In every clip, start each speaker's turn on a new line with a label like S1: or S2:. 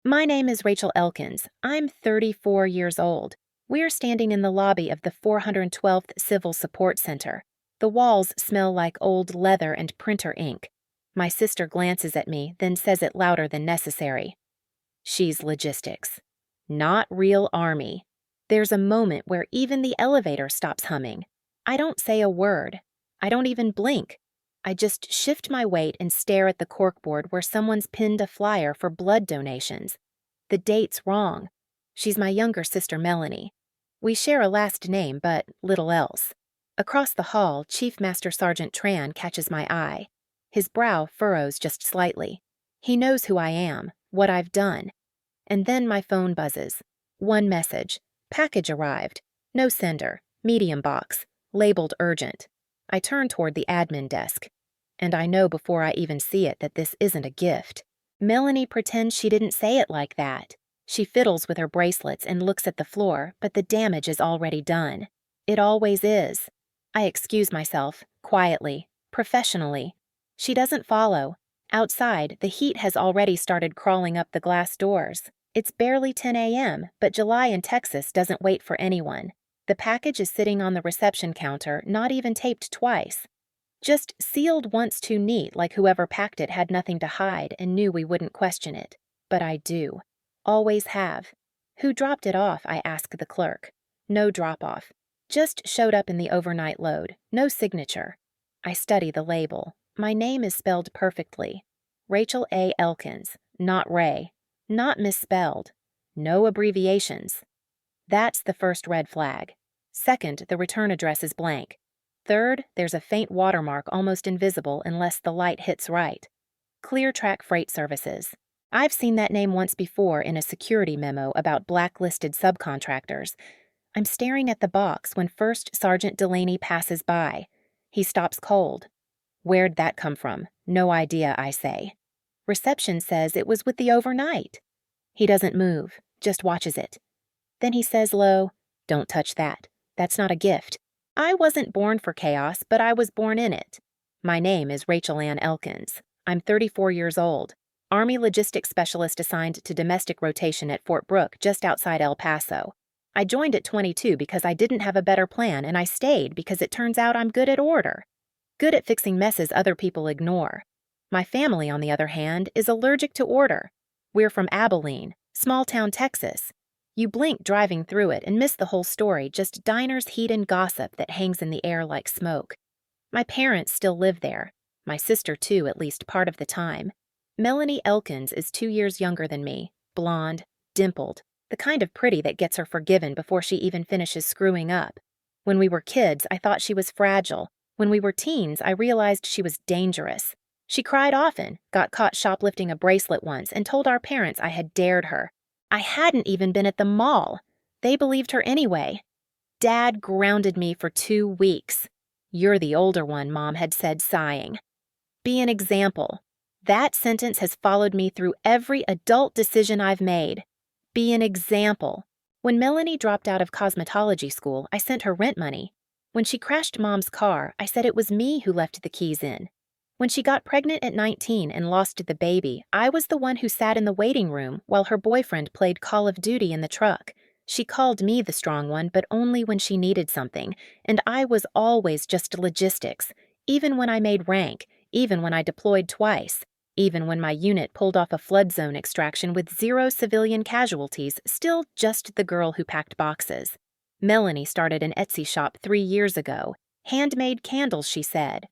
S1: My name is Rachel Elkins. I'm 34 years old. We're standing in the lobby of the 412th Civil Support Center. The walls smell like old leather and printer ink. My sister glances at me, then says it louder than necessary. She's logistics. Not real army. There's a moment where even the elevator stops humming. I don't say a word. I don't even blink. I just shift my weight and stare at the corkboard where someone's pinned a flyer for blood donations. The date's wrong. She's my younger sister Melanie. We share a last name, but little else. Across the hall, Chief Master Sergeant Tran catches my eye. His brow furrows just slightly. He knows who I am, what I've done. And then my phone buzzes. One message. Package arrived. No sender. Medium box. Labeled urgent. I turn toward the admin desk. And I know before I even see it that this isn't a gift. Melanie pretends she didn't say it like that. She fiddles with her bracelets and looks at the floor, but the damage is already done. It always is. I excuse myself, quietly, professionally. She doesn't follow. Outside, the heat has already started crawling up the glass doors. It's barely 10 a.m., but July in Texas doesn't wait for anyone. The package is sitting on the reception counter, not even taped twice. Just sealed once too neat, like whoever packed it had nothing to hide and knew we wouldn't question it. But I do. Always have. Who dropped it off, I ask the clerk. No drop-off. Just showed up in the overnight load. No signature. I study the label. My name is spelled perfectly. Rachel A. Elkins, not Ray. Not misspelled. No abbreviations. That's the first red flag. Second, the return address is blank. Third, there's a faint watermark almost invisible unless the light hits right. Clear Track Freight Services. I've seen that name once before in a security memo about blacklisted subcontractors. I'm staring at the box when First Sergeant Delaney passes by. He stops cold. Where'd that come from? No idea, I say. Reception says it was with the overnight. He doesn't move, just watches it. Then he says low, "Don't touch that. That's not a gift. I wasn't born for chaos, but I was born in it. My name is Rachel Ann Elkins. I'm 34 years old. Army Logistics Specialist assigned to domestic rotation at Fort Brooke, just outside El Paso. I joined at 22 because I didn't have a better plan, and I stayed because it turns out I'm good at order. Good at fixing messes other people ignore. My family, on the other hand, is allergic to order. We're from Abilene, small-town Texas. You blink driving through it and miss the whole story, just diners, heat, and gossip that hangs in the air like smoke. My parents still live there. My sister, too, at least part of the time. Melanie Elkins is 2 years younger than me, blonde, dimpled, the kind of pretty that gets her forgiven before she even finishes screwing up. When we were kids, I thought she was fragile. When we were teens, I realized she was dangerous. She cried often, got caught shoplifting a bracelet once, and told our parents I had dared her. I hadn't even been at the mall. They believed her anyway. Dad grounded me for 2 weeks. "You're the older one," Mom had said, sighing. Be an example. That sentence has followed me through every adult decision I've made. Be an example. When Melanie dropped out of cosmetology school, I sent her rent money. When she crashed Mom's car, I said it was me who left the keys in. When she got pregnant at 19 and lost the baby, I was the one who sat in the waiting room while her boyfriend played Call of Duty in the truck. She called me the strong one, but only when she needed something, and I was always just logistics, even when I made rank, even when I deployed twice, even when my unit pulled off a flood zone extraction with 0 civilian casualties, still just the girl who packed boxes. Melanie started an Etsy shop 3 years ago. Handmade candles, she said.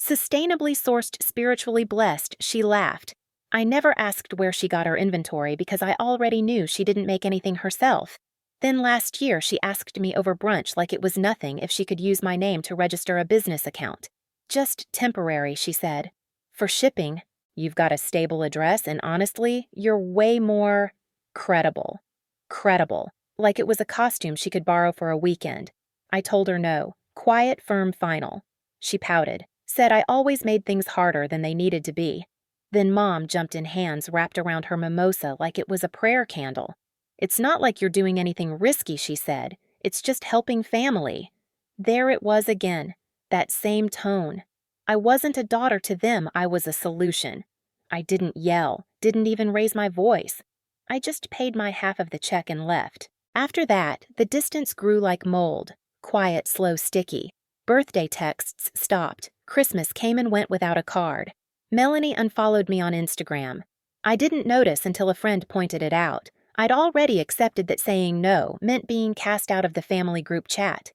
S1: Sustainably sourced, spiritually blessed, she laughed. I never asked where she got her inventory because I already knew she didn't make anything herself. Then last year she asked me over brunch like it was nothing if she could use my name to register a business account. Just temporary, she said. For shipping, you've got a stable address and honestly, you're way more credible. Credible. Like it was a costume she could borrow for a weekend. I told her no. Quiet, firm, final. She pouted. Said I always made things harder than they needed to be. Then Mom jumped in, hands wrapped around her mimosa like it was a prayer candle. "It's not like you're doing anything risky," she said. "It's just helping family." There it was again, that same tone. I wasn't a daughter to them, I was a solution. I didn't yell, didn't even raise my voice. I just paid my half of the check and left. After that, the distance grew like mold. Quiet, slow, sticky. Birthday texts stopped. Christmas came and went without a card. Melanie unfollowed me on Instagram. I didn't notice until a friend pointed it out. I'd already accepted that saying no meant being cast out of the family group chat.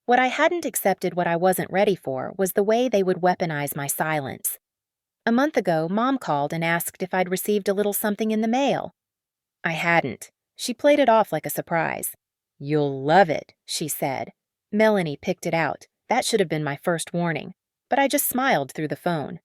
S1: What I hadn't accepted, what I wasn't ready for, was the way they would weaponize my silence. A month ago, Mom called and asked if I'd received a little something in the mail. I hadn't. She played it off like a surprise. "You'll love it," she said. Melanie picked it out. That should have been my first warning. But I just smiled through the phone.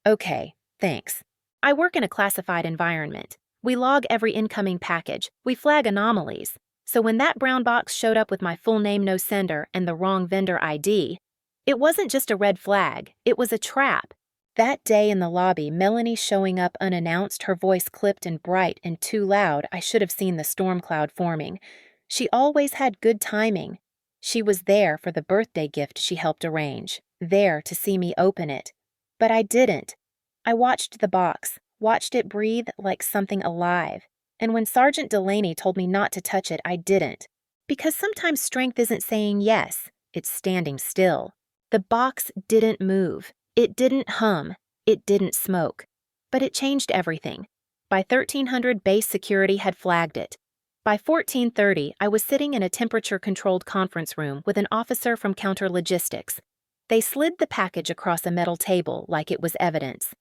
S1: "Okay, thanks." I work in a classified environment. We log every incoming package. We flag anomalies. So when that brown box showed up with my full name, no sender, and the wrong vendor ID, it wasn't just a red flag. It was a trap. That day in the lobby, Melanie showing up unannounced, her voice clipped and bright and too loud, I should have seen the storm cloud forming. She always had good timing. She was there for the birthday gift she helped arrange, there to see me open it. But I didn't. I watched the box, watched it breathe like something alive. And when Sergeant Delaney told me not to touch it, I didn't. Because sometimes strength isn't saying yes, it's standing still. The box didn't move. It didn't hum. It didn't smoke. But it changed everything. By 1300, base security had flagged it. By 1430, I was sitting in a temperature-controlled conference room with an officer from counter-logistics. They slid the package across a metal table like it was evidence.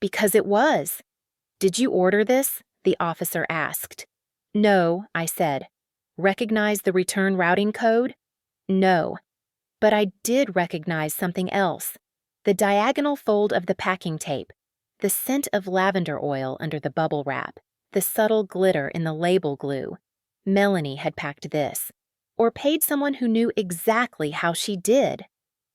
S1: Because it was. "Did you order this?" the officer asked. "No," I said. "Recognize the return routing code?" "No." But I did recognize something else. The diagonal fold of the packing tape, the scent of lavender oil under the bubble wrap, the subtle glitter in the label glue. Melanie had packed this, or paid someone who knew exactly how she did.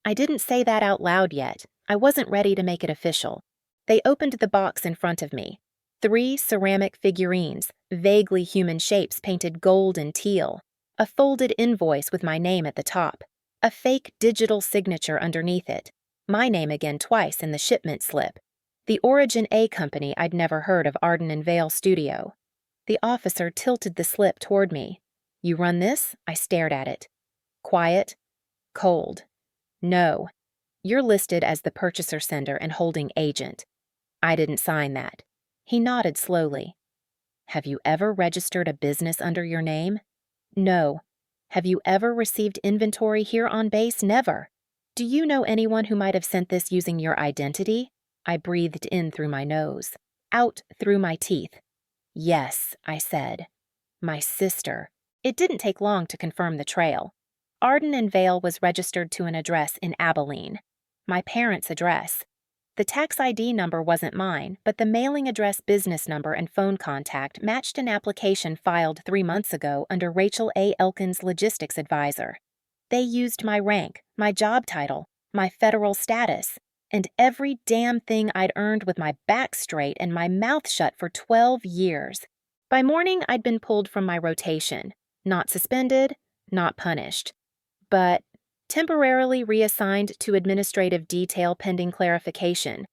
S1: I didn't say that out loud yet. I wasn't ready to make it official. They opened the box in front of me. 3 ceramic figurines, vaguely human shapes painted gold and teal. A folded invoice with my name at the top. A fake digital signature underneath it. My name again twice in the shipment slip. The Origin A company I'd never heard of, Arden and Vale Studio. The officer tilted the slip toward me. "You run this?" I stared at it. Quiet. Cold. "No. You're listed as the purchaser sender and holding agent." I didn't sign that. He nodded slowly. "Have you ever registered a business under your name?" "No." "Have you ever received inventory here on base?" "Never." "Do you know anyone who might have sent this using your identity?" I breathed in through my nose, out through my teeth. "Yes," I said. "My sister." It didn't take long to confirm the trail. Arden and Vale was registered to an address in Abilene. My parents' address. The tax ID number wasn't mine, but the mailing address, business number, and phone contact matched an application filed 3 months ago under Rachel Elkins, logistics advisor. They used my rank, my job title, my federal status, and every damn thing I'd earned with my back straight and my mouth shut for 12 years. By morning, I'd been pulled from my rotation. Not suspended, not punished. But temporarily reassigned to administrative detail pending clarification,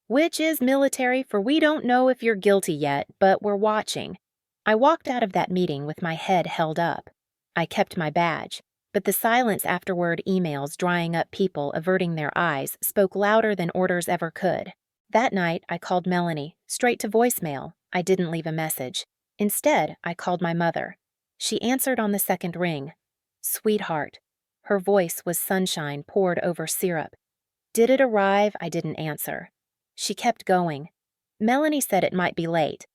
S1: which is military, for we don't know if you're guilty yet, but we're watching. I walked out of that meeting with my head held up. I kept my badge, but the silence afterward, emails drying up, people averting their eyes, spoke louder than orders ever could. That night, I called Melanie, straight to voicemail. I didn't leave a message. Instead, I called my mother. She answered on the second ring. "Sweetheart." Her voice was sunshine poured over syrup. "Did it arrive?" I didn't answer. She kept going. "Melanie said it might be late.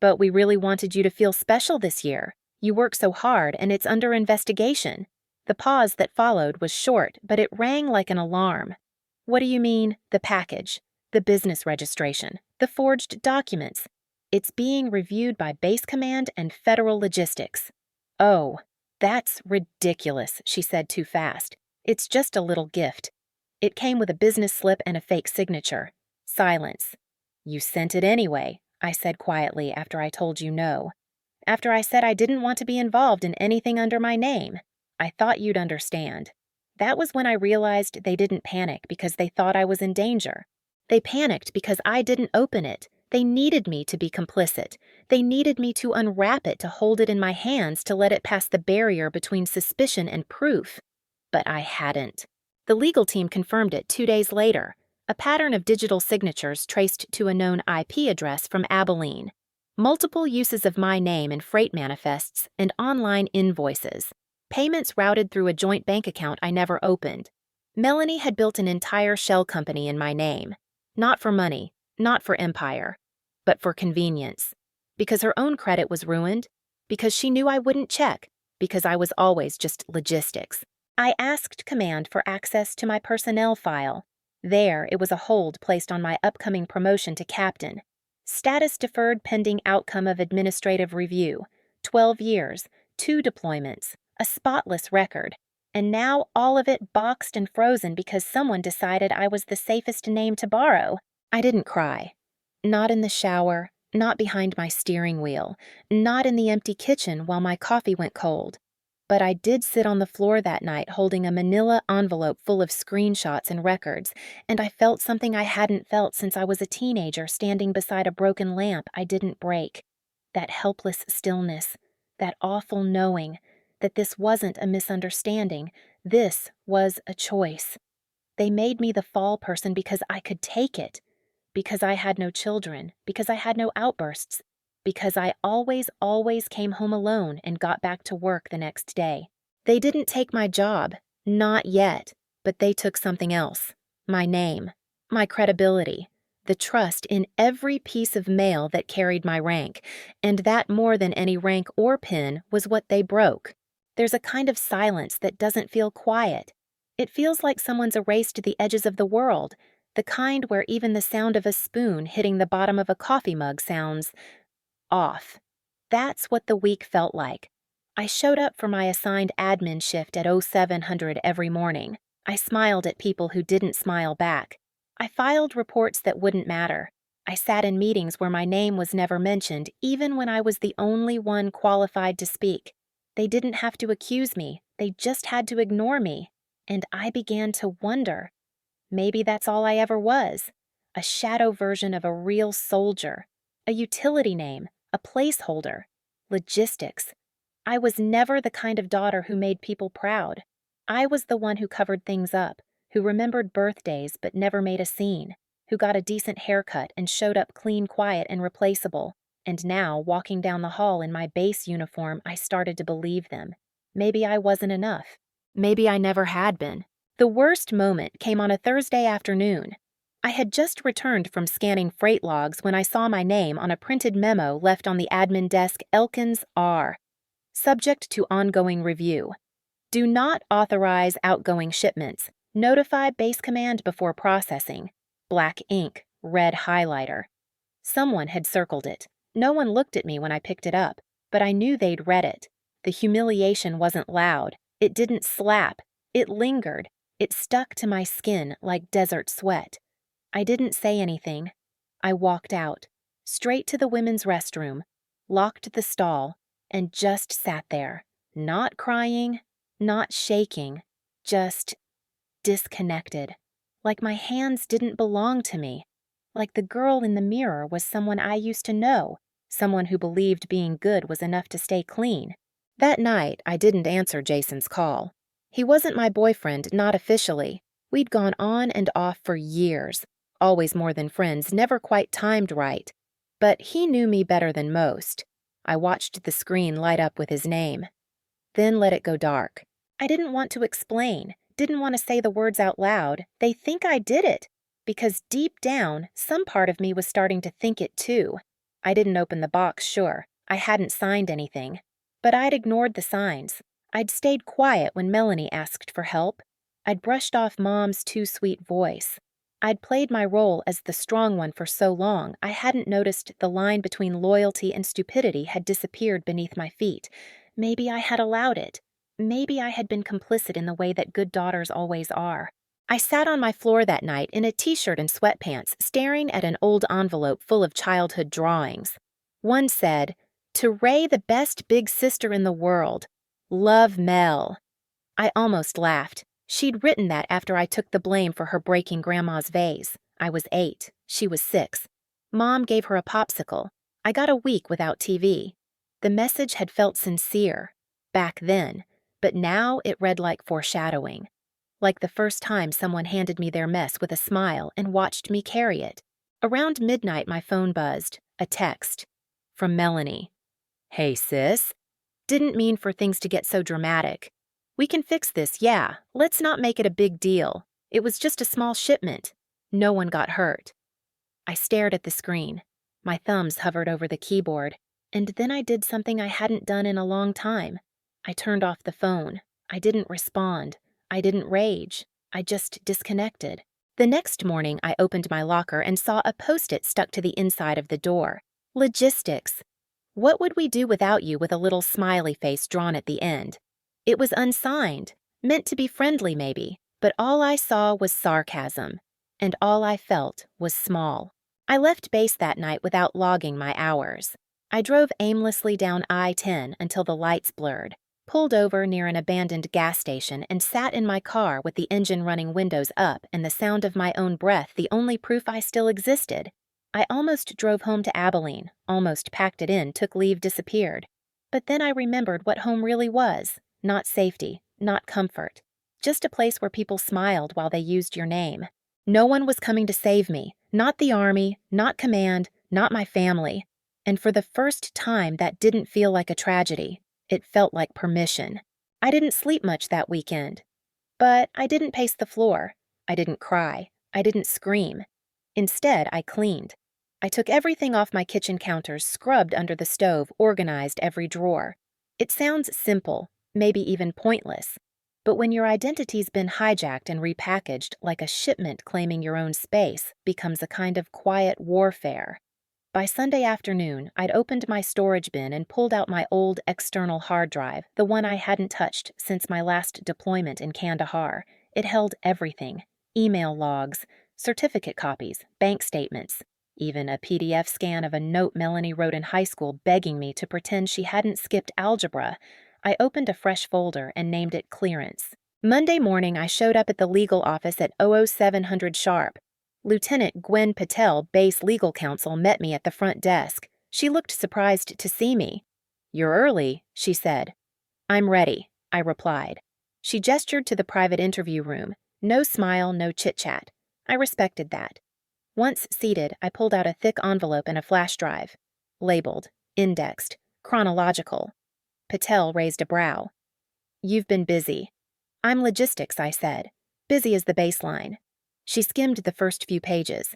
S1: But we really wanted you to feel special this year. You work so hard, and it's under investigation." The pause that followed was short, but it rang like an alarm. "What do you mean, the package? The business registration? The forged documents?" "It's being reviewed by Base Command and Federal Logistics." "Oh. That's ridiculous," she said too fast. "It's just a little gift." It came with a business slip and a fake signature. Silence. "You sent it anyway," I said quietly after I told you no. After I said I didn't want to be involved in anything under my name. I thought you'd understand. That was when I realized they didn't panic because they thought I was in danger. They panicked because I didn't open it. They needed me to be complicit. They needed me to unwrap it, to hold it in my hands, to let it pass the barrier between suspicion and proof. But I hadn't. The legal team confirmed it 2 days later. A pattern of digital signatures traced to a known IP address from Abilene. Multiple uses of my name in freight manifests and online invoices. Payments routed through a joint bank account I never opened. Melanie had built an entire shell company in my name. Not for money, not for empire, but for convenience. Because her own credit was ruined, because she knew I wouldn't check, because I was always just logistics. I asked command for access to my personnel file. There, it was a hold placed on my upcoming promotion to captain. Status deferred pending outcome of administrative review. 12 years, 2 deployments, a spotless record. And now all of it boxed and frozen because someone decided I was the safest name to borrow. I didn't cry. Not in the shower, not behind my steering wheel, not in the empty kitchen while my coffee went cold. But I did sit on the floor that night holding a manila envelope full of screenshots and records, and I felt something I hadn't felt since I was a teenager standing beside a broken lamp I didn't break. That helpless stillness, that awful knowing that this wasn't a misunderstanding, this was a choice. They made me the fall person because I could take it, because I had no children, because I had no outbursts, because I always came home alone and got back to work the next day. They didn't take my job, not yet, but they took something else. My name, my credibility, the trust in every piece of mail that carried my rank, and that more than any rank or pin was what they broke. There's a kind of silence that doesn't feel quiet. It feels like someone's erased the edges of the world, the kind where even the sound of a spoon hitting the bottom of a coffee mug sounds off. That's what the week felt like. I showed up for my assigned admin shift at 0700 every morning. I smiled at people who didn't smile back. I filed reports that wouldn't matter. I sat in meetings where my name was never mentioned, even when I was the only one qualified to speak. They didn't have to accuse me, they just had to ignore me. And I began to wonder. Maybe that's all I ever was. A shadow version of a real soldier. A utility name, a placeholder. Logistics. I was never the kind of daughter who made people proud. I was the one who covered things up, who remembered birthdays but never made a scene, who got a decent haircut and showed up clean, quiet, and replaceable. And now, walking down the hall in my base uniform, I started to believe them. Maybe I wasn't enough. Maybe I never had been. The worst moment came on a Thursday afternoon. I had just returned from scanning freight logs when I saw my name on a printed memo left on the admin desk, Elkins R. Subject to ongoing review. Do not authorize outgoing shipments. Notify base command before processing. Black ink, red highlighter. Someone had circled it. No one looked at me when I picked it up, but I knew they'd read it. The humiliation wasn't loud. It didn't slap. It lingered. It stuck to my skin like desert sweat. I didn't say anything. I walked out, straight to the women's restroom, locked the stall, and just sat there, not crying, not shaking, just disconnected. Like my hands didn't belong to me. Like the girl in the mirror was someone I used to know, someone who believed being good was enough to stay clean. That night, I didn't answer Jason's call. He wasn't my boyfriend, not officially. We'd gone on and off for years, always more than friends, never quite timed right. But he knew me better than most. I watched the screen light up with his name, then let it go dark. I didn't want to explain, didn't want to say the words out loud. They think I did it, because deep down, some part of me was starting to think it too. I didn't open the box, sure. I hadn't signed anything. But I'd ignored the signs. I'd stayed quiet when Melanie asked for help. I'd brushed off Mom's too sweet voice. I'd played my role as the strong one for so long, I hadn't noticed the line between loyalty and stupidity had disappeared beneath my feet. Maybe I had allowed it. Maybe I had been complicit in the way that good daughters always are. I sat on my floor that night in a t-shirt and sweatpants, staring at an old envelope full of childhood drawings. One said, "To Ray, the best big sister in the world. Love, Mel." I almost laughed. She'd written that after I took the blame for her breaking Grandma's vase. I was 8. She was 6. Mom gave her a popsicle. I got a week without TV. The message had felt sincere, back then, but now it read like foreshadowing. Like the first time someone handed me their mess with a smile and watched me carry it. Around midnight, my phone buzzed. A text. From Melanie. Hey, sis. Didn't mean for things to get so dramatic. We can fix this, yeah. Let's not make it a big deal. It was just a small shipment. No one got hurt. I stared at the screen. My thumbs hovered over the keyboard, and then I did something I hadn't done in a long time. I turned off the phone. I didn't respond. I didn't rage. I just disconnected. The next morning, I opened my locker and saw a Post-it stuck to the inside of the door. Logistics. What would we do without you, with a little smiley face drawn at the end? It was unsigned, meant to be friendly maybe, but all I saw was sarcasm, and all I felt was small. I left base that night without logging my hours. I drove aimlessly down I-10 until the lights blurred, pulled over near an abandoned gas station, and sat in my car with the engine running, windows up, and the sound of my own breath the only proof I still existed. I almost drove home to Abilene, almost packed it in, took leave, disappeared. But then I remembered what home really was. Not safety, not comfort. Just a place where people smiled while they used your name. No one was coming to save me. Not the Army, not command, not my family. And for the first time, that didn't feel like a tragedy. It felt like permission. I didn't sleep much that weekend. But I didn't pace the floor. I didn't cry. I didn't scream. Instead, I cleaned. I took everything off my kitchen counters, scrubbed under the stove, organized every drawer. It sounds simple, maybe even pointless. But when your identity's been hijacked and repackaged, like a shipment claiming your own space becomes a kind of quiet warfare. By Sunday afternoon, I'd opened my storage bin and pulled out my old external hard drive, the one I hadn't touched since my last deployment in Kandahar. It held everything: email logs, certificate copies, bank statements, even a PDF scan of a note Melanie wrote in high school begging me to pretend she hadn't skipped algebra. I opened a fresh folder and named it Clearance. Monday morning, I showed up at the legal office at 00700 sharp. Lieutenant Gwen Patel, base legal counsel, met me at the front desk. She looked surprised to see me. "You're early," she said. "I'm ready," I replied. She gestured to the private interview room. No smile, no chit-chat. I respected that. Once seated, I pulled out a thick envelope and a flash drive. Labeled, indexed, chronological. Patel raised a brow. "You've been busy." "I'm logistics," I said. "Busy is the baseline." She skimmed the first few pages.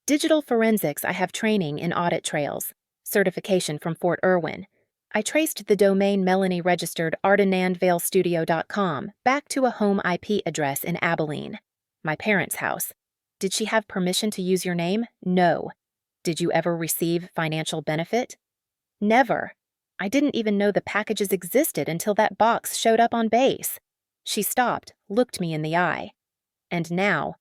S1: "Digital forensics, I have training in audit trails. Certification from Fort Irwin." I traced the domain Melanie registered ardenandvalestudio.com back to a home IP address in Abilene. My parents' house. "Did she have permission to use your name?" "No." "Did you ever receive financial benefit?" "Never. I didn't even know the packages existed until that box showed up on base." She stopped, looked me in the eye. "And now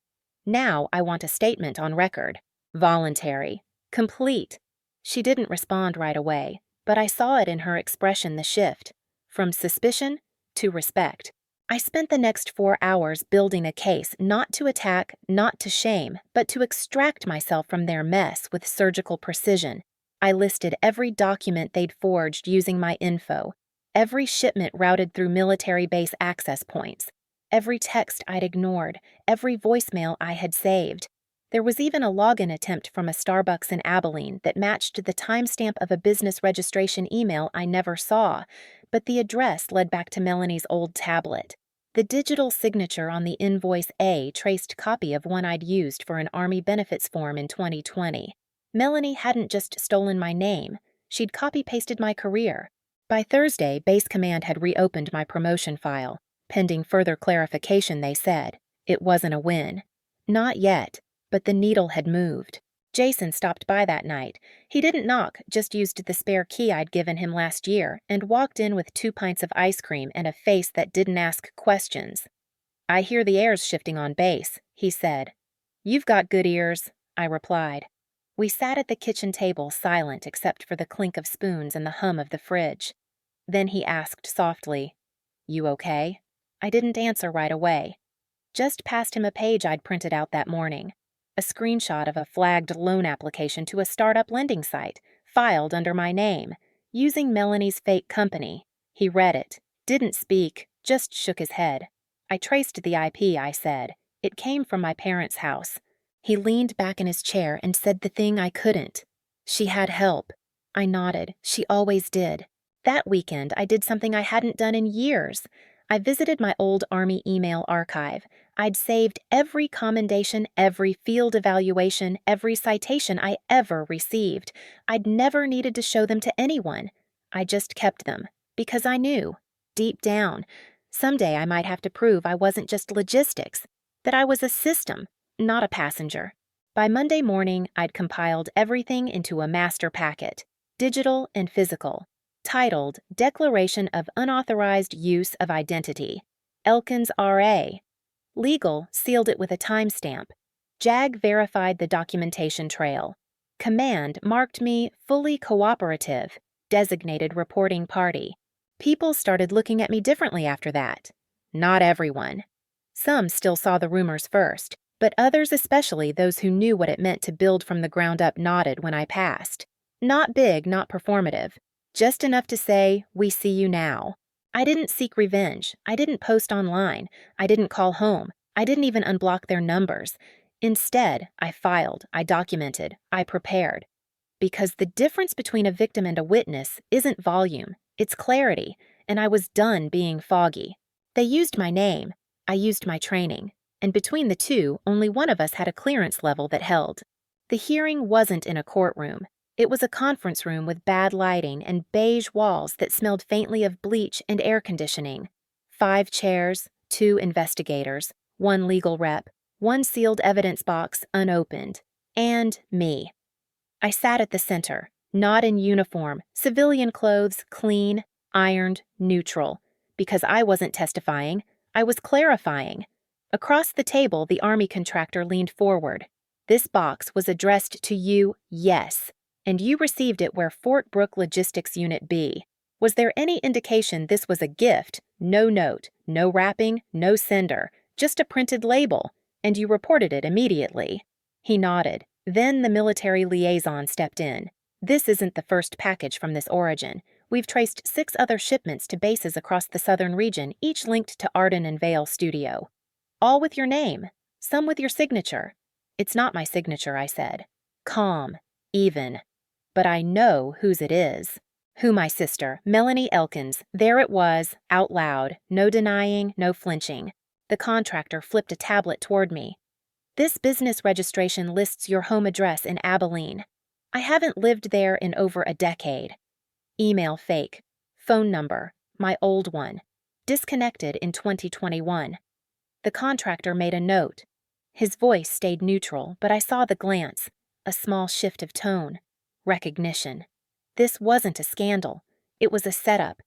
S1: I want a statement on record. Voluntary. Complete." She didn't respond right away, but I saw it in her expression, the shift. From suspicion to respect. I spent the next 4 hours building a case, not to attack, not to shame, but to extract myself from their mess with surgical precision. I listed every document they'd forged using my info, every shipment routed through military base access points, every text I'd ignored, every voicemail I had saved. There was even a login attempt from a Starbucks in Abilene that matched the timestamp of a business registration email I never saw, but the address led back to Melanie's old tablet. The digital signature on the invoice A traced copy of one I'd used for an Army benefits form in 2020. Melanie hadn't just stolen my name, she'd copy-pasted my career. By Thursday, Base Command had reopened my promotion file. Pending further clarification, they said. It wasn't a win. Not yet, but the needle had moved. Jason stopped by that night. He didn't knock, just used the spare key I'd given him last year, and walked in with 2 pints of ice cream and a face that didn't ask questions. "I hear the air's shifting on base," he said. "You've got good ears," I replied. We sat at the kitchen table, silent except for the clink of spoons and the hum of the fridge. Then he asked softly, "You okay?" I didn't answer right away. Just passed him a page I'd printed out that morning. A screenshot of a flagged loan application to a startup lending site, filed under my name, using Melanie's fake company. He read it, didn't speak, just shook his head. I traced the IP, I said. It came from my parents' house. He leaned back in his chair and said the thing I couldn't. She had help. I nodded. She always did. That weekend, I did something I hadn't done in years. I visited my old Army email archive. I'd saved every commendation, every field evaluation, every citation I ever received. I'd never needed to show them to anyone. I just kept them, because I knew, deep down, someday I might have to prove I wasn't just logistics, that I was a system, not a passenger. By Monday morning, I'd compiled everything into a master packet, digital and physical, titled Declaration of Unauthorized Use of Identity, Elkins R.A. Legal sealed it with a timestamp. JAG verified the documentation trail. Command marked me fully cooperative, designated reporting party. People started looking at me differently after that. Not everyone. Some still saw the rumors first, but others, especially those who knew what it meant to build from the ground up, nodded when I passed. Not big, not performative. Just enough to say, we see you now. I didn't seek revenge. I didn't post online. I didn't call home. I didn't even unblock their numbers. Instead, I filed, I documented, I prepared. Because the difference between a victim and a witness isn't volume, it's clarity, and I was done being foggy. They used my name. I used my training. And between the two, only one of us had a clearance level that held. The hearing wasn't in a courtroom. It was a conference room with bad lighting and beige walls that smelled faintly of bleach and air conditioning. 5 chairs, 2 investigators, 1 legal rep, 1 sealed evidence box unopened, and me. I sat at the center, not in uniform, civilian clothes, clean, ironed, neutral. Because I wasn't testifying, I was clarifying. Across the table, the Army contractor leaned forward. This box was addressed to you, yes. And you received it where Fort Brooke Logistics Unit B. Was there any indication this was a gift? No note, no wrapping, no sender, just a printed label, and you reported it immediately. He nodded. Then the military liaison stepped in. This isn't the first package from this origin. We've traced 6 other shipments to bases across the southern region, each linked to Arden and Vale Studio. All with your name, some with your signature. It's not my signature, I said. Calm, even. But I know whose it is. Who my sister, Melanie Elkins. There it was, out loud, no denying, no flinching. The contractor flipped a tablet toward me. This business registration lists your home address in Abilene. I haven't lived there in over a decade. Email fake. Phone number, my old one. Disconnected in 2021. The contractor made a note. His voice stayed neutral, but I saw the glance, a small shift of tone. Recognition. This wasn't a scandal. It was a setup,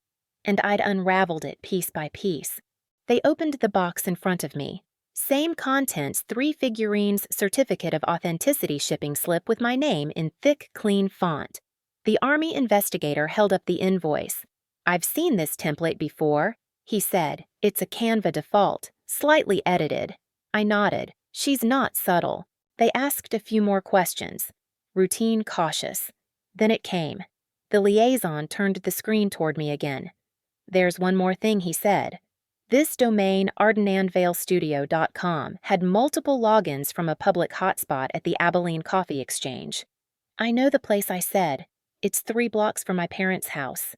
S1: and I'd unraveled it piece by piece. They opened the box in front of me. Same contents, 3 figurines, certificate of authenticity shipping slip with my name in thick, clean font. The Army investigator held up the invoice. I've seen this template before, he said. It's a Canva default, slightly edited. I nodded. She's not subtle. They asked a few more questions. Routine, cautious. Then it came. The liaison turned the screen toward me again. There's one more thing, he said. This domain, ardenandvalestudio.com, had multiple logins from a public hotspot at the Abilene Coffee Exchange. I know the place, I said. It's 3 blocks from my parents' house.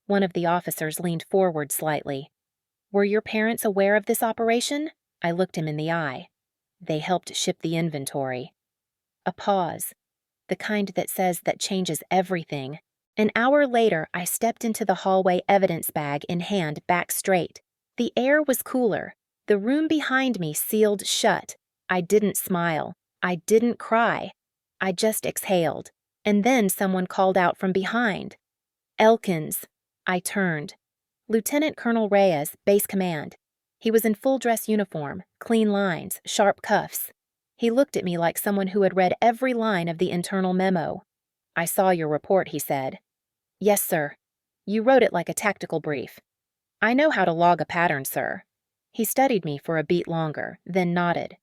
S1: One of the officers leaned forward slightly. Were your parents aware of this operation? I looked him in the eye. They helped ship the inventory. A pause. The kind that says that changes everything. An hour later, I stepped into the hallway, evidence bag in hand, back straight. The air was cooler. The room behind me sealed shut. I didn't smile. I didn't cry. I just exhaled. And then someone called out from behind. Elkins. I turned. Lieutenant Colonel Reyes, Base Command. He was in full dress uniform, clean lines, sharp cuffs. He looked at me like someone who had read every line of the internal memo. I saw your report, he said. Yes, sir. You wrote it like a tactical brief. I know how to log a pattern, sir. He studied me for a beat longer, then nodded.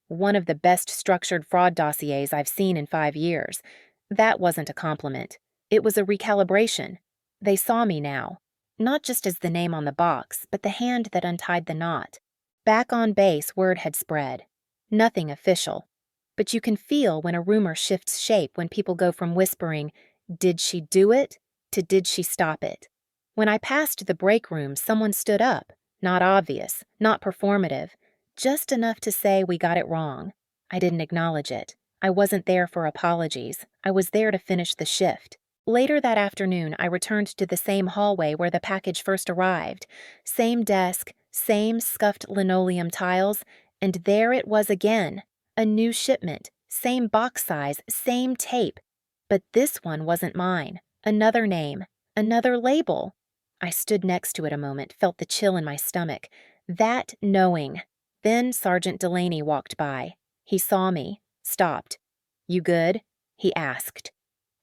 S1: One of the best structured fraud dossiers I've seen in 5 years. That wasn't a compliment. It was a recalibration. They saw me now. Not just as the name on the box, but the hand that untied the knot. Back on base, word had spread. Nothing official. But you can feel when a rumor shifts shape when people go from whispering, "Did she do it?" to "Did she stop it?" When I passed the break room, someone stood up. Not obvious, not performative, just enough to say we got it wrong. I didn't acknowledge it. I wasn't there for apologies. I was there to finish the shift. Later that afternoon, I returned to the same hallway where the package first arrived. Same desk, same scuffed linoleum tiles, and there it was again. A new shipment, same box size, same tape. But this one wasn't mine. Another name, another label. I stood next to it a moment, felt the chill in my stomach. That knowing. Then Sergeant Delaney walked by. He saw me, stopped. "You good?" he asked.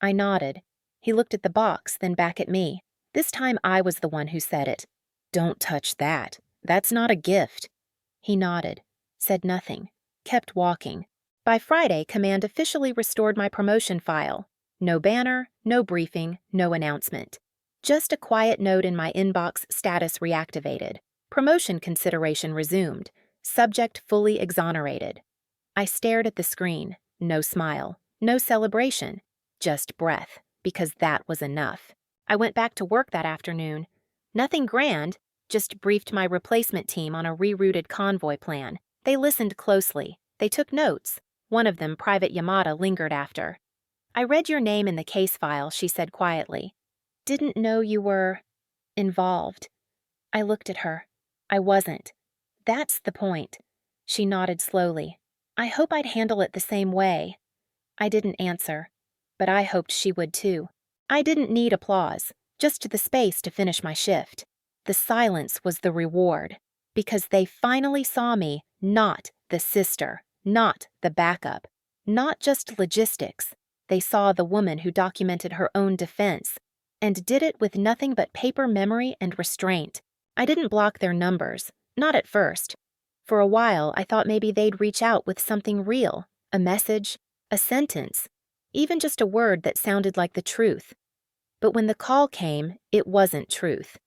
S1: I nodded. He looked at the box, then back at me. This time I was the one who said it. "Don't touch that. That's not a gift." He nodded, said nothing, kept walking. By Friday, Command officially restored my promotion file. No banner, no briefing, no announcement. Just a quiet note in my inbox: status reactivated. Promotion consideration resumed. Subject fully exonerated. I stared at the screen. No smile. No celebration. Just breath, because that was enough. I went back to work that afternoon. Nothing grand, just briefed my replacement team on a rerouted convoy plan. They listened closely. They took notes. One of them, Private Yamada, lingered after. "I read your name in the case file," she said quietly. "Didn't know you were involved." I looked at her. I wasn't. That's the point. She nodded slowly. I hope I'd handle it the same way. I didn't answer, but I hoped she would too. I didn't need applause, just the space to finish my shift. The silence was the reward, because they finally saw me, not the sister, not the backup, not just logistics. They saw the woman who documented her own defense, and did it with nothing but paper memory and restraint. I didn't block their numbers, not at first. For a while, I thought maybe they'd reach out with something real, a message, a sentence, even just a word that sounded like the truth. But when the call came, it wasn't truth.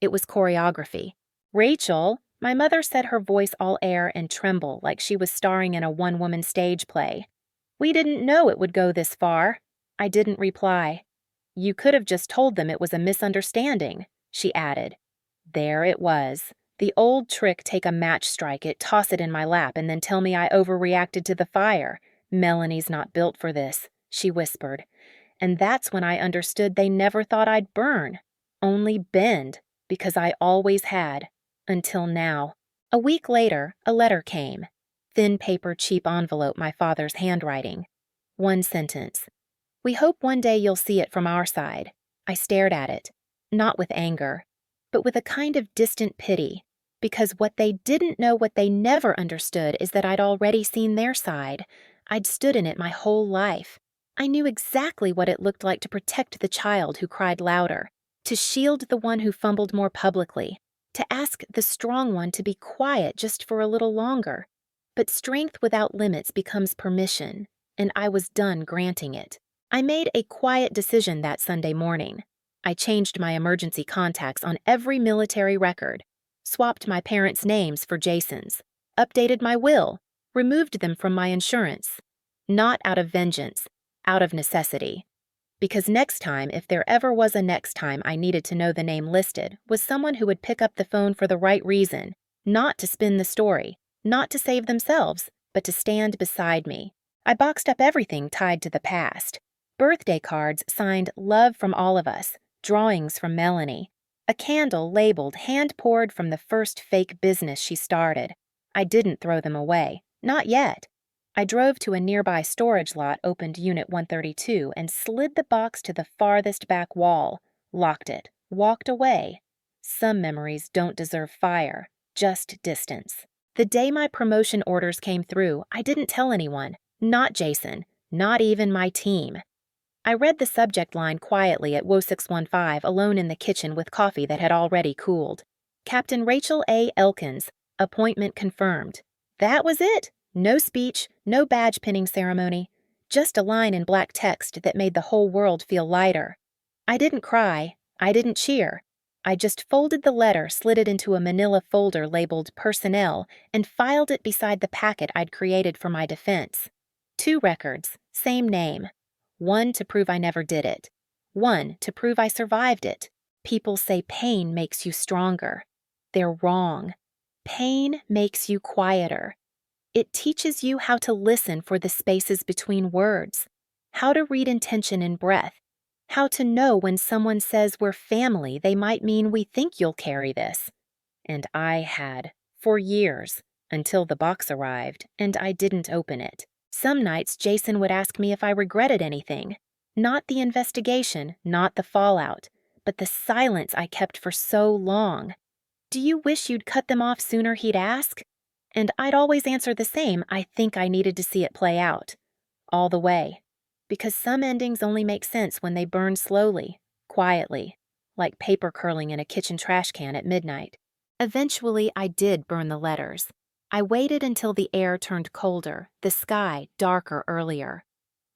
S1: It was choreography. "Rachel," my mother said, her voice all air and tremble like she was starring in a one-woman stage play. "We didn't know it would go this far." I didn't reply. "You could have just told them it was a misunderstanding," she added. There it was. The old trick: take a match, strike it, toss it in my lap, and then tell me I overreacted to the fire. "Melanie's not built for this," she whispered. And that's when I understood they never thought I'd burn. Only bend, because I always had. Until now. A week later, a letter came. Thin paper, cheap envelope, my father's handwriting. One sentence. "We hope one day you'll see it from our side." I stared at it. Not with anger, but with a kind of distant pity. Because what they didn't know, what they never understood, is that I'd already seen their side. I'd stood in it my whole life. I knew exactly what it looked like to protect the child who cried louder, to shield the one who fumbled more publicly, to ask the strong one to be quiet just for a little longer. But strength without limits becomes permission, and I was done granting it. I made a quiet decision that Sunday morning. I changed my emergency contacts on every military record, swapped my parents' names for Jason's, updated my will, removed them from my insurance. Not out of vengeance, out of necessity. Because next time, if there ever was a next time, I needed to know the name listed was someone who would pick up the phone for the right reason, not to spin the story, not to save themselves, but to stand beside me. I boxed up everything tied to the past. Birthday cards signed "Love from all of us," drawings from Melanie. A candle labeled "Hand-poured from the first fake business she started." I didn't throw them away. Not yet. I drove to a nearby storage lot, opened Unit 132, and slid the box to the farthest back wall, locked it, walked away. Some memories don't deserve fire, just distance. The day my promotion orders came through, I didn't tell anyone, not Jason, not even my team. I read the subject line quietly at WO615, alone in the kitchen with coffee that had already cooled. Captain Rachel A. Elkins, appointment confirmed. That was it. No speech, no badge pinning ceremony, just a line in black text that made the whole world feel lighter. I didn't cry. I didn't cheer. I just folded the letter, slid it into a manila folder labeled Personnel, and filed it beside the packet I'd created for my defense. 2 records, same name. One to prove I never did it. One to prove I survived it. People say pain makes you stronger. They're wrong. Pain makes you quieter. It teaches you how to listen for the spaces between words, how to read intention in breath, how to know when someone says we're family, they might mean we think you'll carry this. And I had, for years, until the box arrived, and I didn't open it. Some nights Jason would ask me if I regretted anything. Not the investigation, not the fallout, but the silence I kept for so long. Do you wish you'd cut them off sooner, he'd ask? And I'd always answer the same, I think I needed to see it play out. All the way. Because some endings only make sense when they burn slowly, quietly, like paper curling in a kitchen trash can at midnight. Eventually, I did burn the letters. I waited until the air turned colder, the sky darker earlier.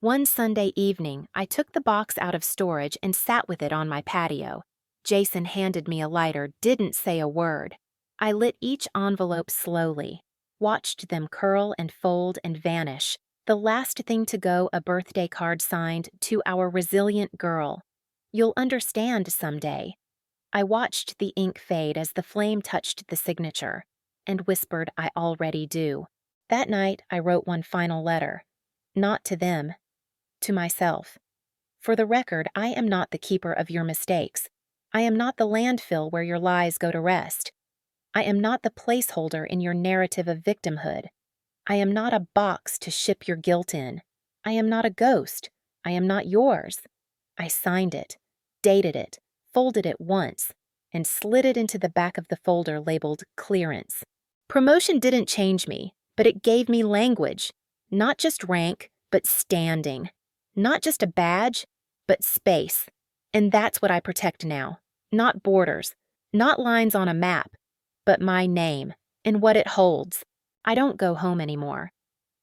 S1: One Sunday evening, I took the box out of storage and sat with it on my patio. Jason handed me a lighter, didn't say a word. I lit each envelope slowly, watched them curl and fold and vanish. The last thing to go, a birthday card signed, "To our resilient girl. You'll understand someday." I watched the ink fade as the flame touched the signature, and whispered, "I already do." That night, I wrote one final letter. Not to them, to myself. For the record, I am not the keeper of your mistakes. I am not the landfill where your lies go to rest. I am not the placeholder in your narrative of victimhood. I am not a box to ship your guilt in. I am not a ghost. I am not yours. I signed it, dated it, folded it once, and slid it into the back of the folder labeled Clearance. Promotion didn't change me, but it gave me language. Not just rank, but standing. Not just a badge, but space. And that's what I protect now. Not borders, not lines on a map, but my name and what it holds. I don't go home anymore.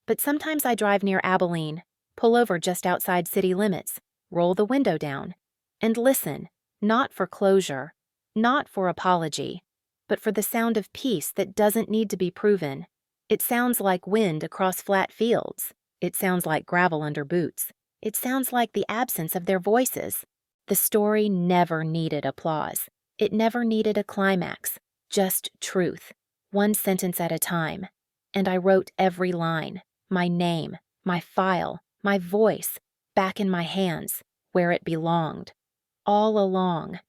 S1: But sometimes I drive near Abilene, pull over just outside city limits, roll the window down, and listen, not for closure, not for apology, but for the sound of peace that doesn't need to be proven. It sounds like wind across flat fields. It sounds like gravel under boots. It sounds like the absence of their voices. The story never needed applause. It never needed a climax, just truth, one sentence at a time. And I wrote every line, my name, my file, my voice, back in my hands, where it belonged. All along.